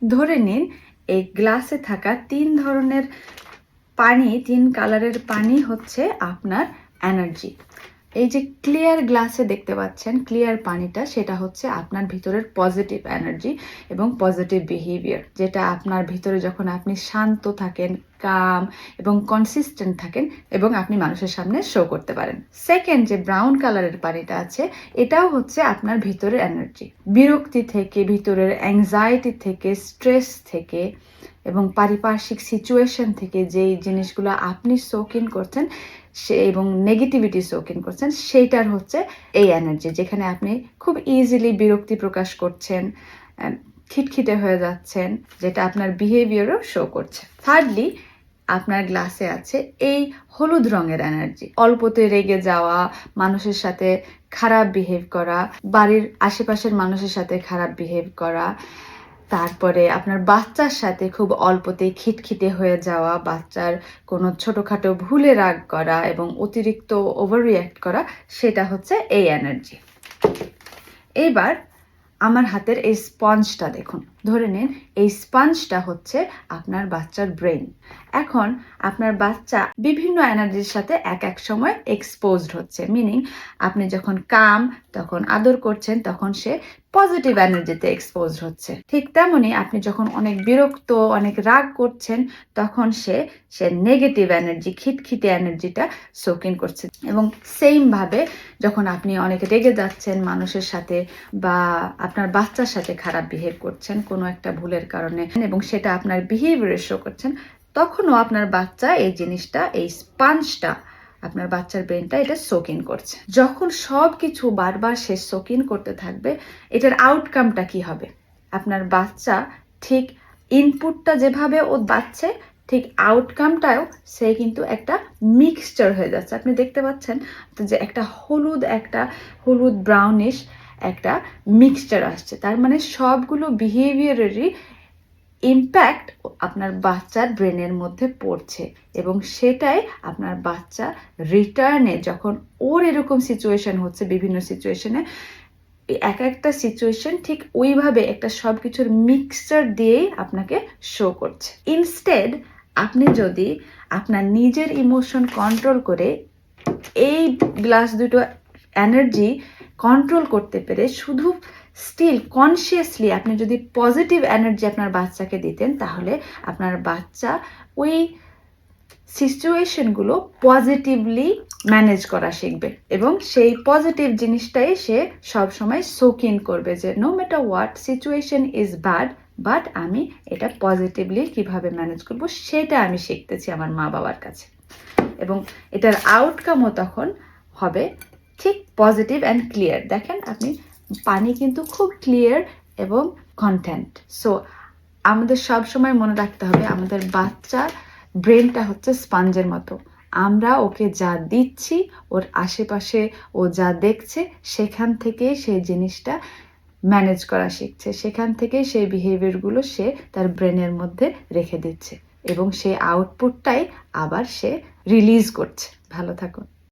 ধরে নিন এই গ্লাসে থাকা 3 ধরনের পানি, 3 কালারের পানি হচ্ছে আপনার এনার্জি। এই যে ক্লিয়ার গ্লাসে দেখতে পাচ্ছেন ক্লিয়ার পানিটা, সেটা হচ্ছে আপনার ভিতরের পজিটিভ এনার্জি এবং পজিটিভ বিহেভিয়ার, যেটা আপনার ভিতরে যখন আপনি শান্ত থাকেন, কাম এবং কনসিস্টেন্ট থাকেন এবং আপনি মানুষের সামনে শো করতে পারেন। সেকেন্ড যে ব্রাউন কালারের পানিটা আছে, এটাও হচ্ছে আপনার ভিতরের এনার্জি। বিরক্তি থেকে, ভিতরের অ্যাংজাইটি থেকে, স্ট্রেস থেকে এবং পারিপার্শ্বিক সিচুয়েশন থেকে যেই জিনিসগুলো আপনি সোক ইন করছেন এবং নেগেটিভিটি সোক ইন করছেন, সেইটার হচ্ছে এই এনার্জি, যেখানে আপনি খুব ইজিলি বিরক্তি প্রকাশ করছেন, খিটখিটে হয়ে যাচ্ছেন, যেটা আপনার বিহেভিয়ারও শো করছে। থার্ডলি আপনার গ্লাসে আছে এই হলুদ রঙের এনার্জি। অল্পতে রেগে যাওয়া, মানুষের সাথে খারাপ বিহেভ করা, বাড়ির আশেপাশের মানুষের সাথে খারাপ বিহেভ করা, তারপরে আপনার বাচ্চার সাথে খুব অল্পতেই খিটখিটে হয়ে যাওয়া, বাচ্চার কোনো ছোটোখাটো ভুলে রাগ করা এবং অতিরিক্ত ওভার রিঅ্যাক্ট করা, সেটা হচ্ছে এই এনার্জি। এইবার আমার হাতের এই স্পঞ্জটা দেখুন। ধরে নিন এই স্পঞ্জটা হচ্ছে আপনার বাচ্চার ব্রেন। এখন আপনার বাচ্চা বিভিন্ন এনার্জির সাথে এক এক সময় এক্সপোজড হচ্ছে, মিনিং আপনি যখন কাম তখন আদর করছেন, তখন সে পজিটিভ এনার্জিতে এক্সপোজড হচ্ছে। ঠিক তেমনি আপনি যখন অনেক বিরক্ত, অনেক রাগ করছেন, তখন সে নেগেটিভ এনার্জি, খিটখিটে এনার্জিটা সোক ইন করছে। এবং সেম ভাবে যখন আপনি অনেক রেগে যাচ্ছেন মানুষের সাথে বা আপনার বাচ্চার সাথে খারাপ বিহেভ করছেন কোনো একটা ভুলের কারণে এবং সেটা আপনার বিহেভিয়ারে শো করছেন, তখনও আপনার বাচ্চা এই জিনিসটা, এই স্পঞ্জটা, আপনার বাচ্চার ব্রেনটা এটা সোক ইন করছে। যখন সব কিছু বারবার সে সোক ইন করতে থাকবে, এটার আউটকামটা কি হবে? আপনার বাচ্চা ঠিক ইনপুটটা যেভাবে ও পাচ্ছে, ঠিক আউটকামটাও সে কিন্তু একটা মিক্সচার হয়ে যাচ্ছে। আপনি দেখতে পাচ্ছেন যে একটা হলুদ ব্রাউনিশ একটা মিক্সচার আসছে। তার মানে সবগুলো বিহেভিয়ারেরই ইম্প্যাক্ট আপনার বাচ্চার ব্রেনের মধ্যে পড়ছে এবং সেটাই আপনার বাচ্চা রিটার্নে যখন ওর এরকম সিচুয়েশন হচ্ছে, বিভিন্ন সিচুয়েশনে এক একটা সিচুয়েশন ঠিক ওইভাবে একটা সব কিছুর মিক্সচার দিয়েই আপনাকে শো করছে। ইনস্টেড আপনি যদি আপনার নিজের ইমোশন কন্ট্রোল করে এই গ্লাস দুটো এনার্জি কন্ট্রোল করতে পেরে শুধু স্টিল কনসিয়াসলি আপনি যদি পজিটিভ এনার্জি আপনার বাচ্চাকে দিতেন, তাহলে আপনার বাচ্চা ওই সিচুয়েশনগুলো পজিটিভলি ম্যানেজ করা শিখবে এবং সেই পজিটিভ জিনিসটাই সে সবসময় সোক ইন করবে, যে no matter what situation is bad, but আমি এটা পজিটিভলি কিভাবে ম্যানেজ করব সেটা আমি শিখতেছি আমার মা বাবার কাছে। এবং এটার আউটকামও তখন হবে ঠিক পজিটিভ অ্যান্ড ক্লিয়ার। দেখেন আপনি পানি কিন্তু খুব ক্লিয়ার এবং কন্টেন্ট। সো আমাদের সব সময় মনে রাখতে হবে আমাদের বাচ্চার ব্রেনটা হচ্ছে স্পঞ্জের মতো। আমরা ওকে যা দিচ্ছি, ওর আশেপাশে ও যা দেখছে, সেখান থেকে সেই জিনিসটা ম্যানেজ করা শিখছে, সেখান থেকে সেই বিহেভিয়ারগুলো সে তার ব্রেনের মধ্যে রেখে দিচ্ছে এবং সেই আউটপুটটাই আবার সে রিলিজ করছে। ভালো থাকুন।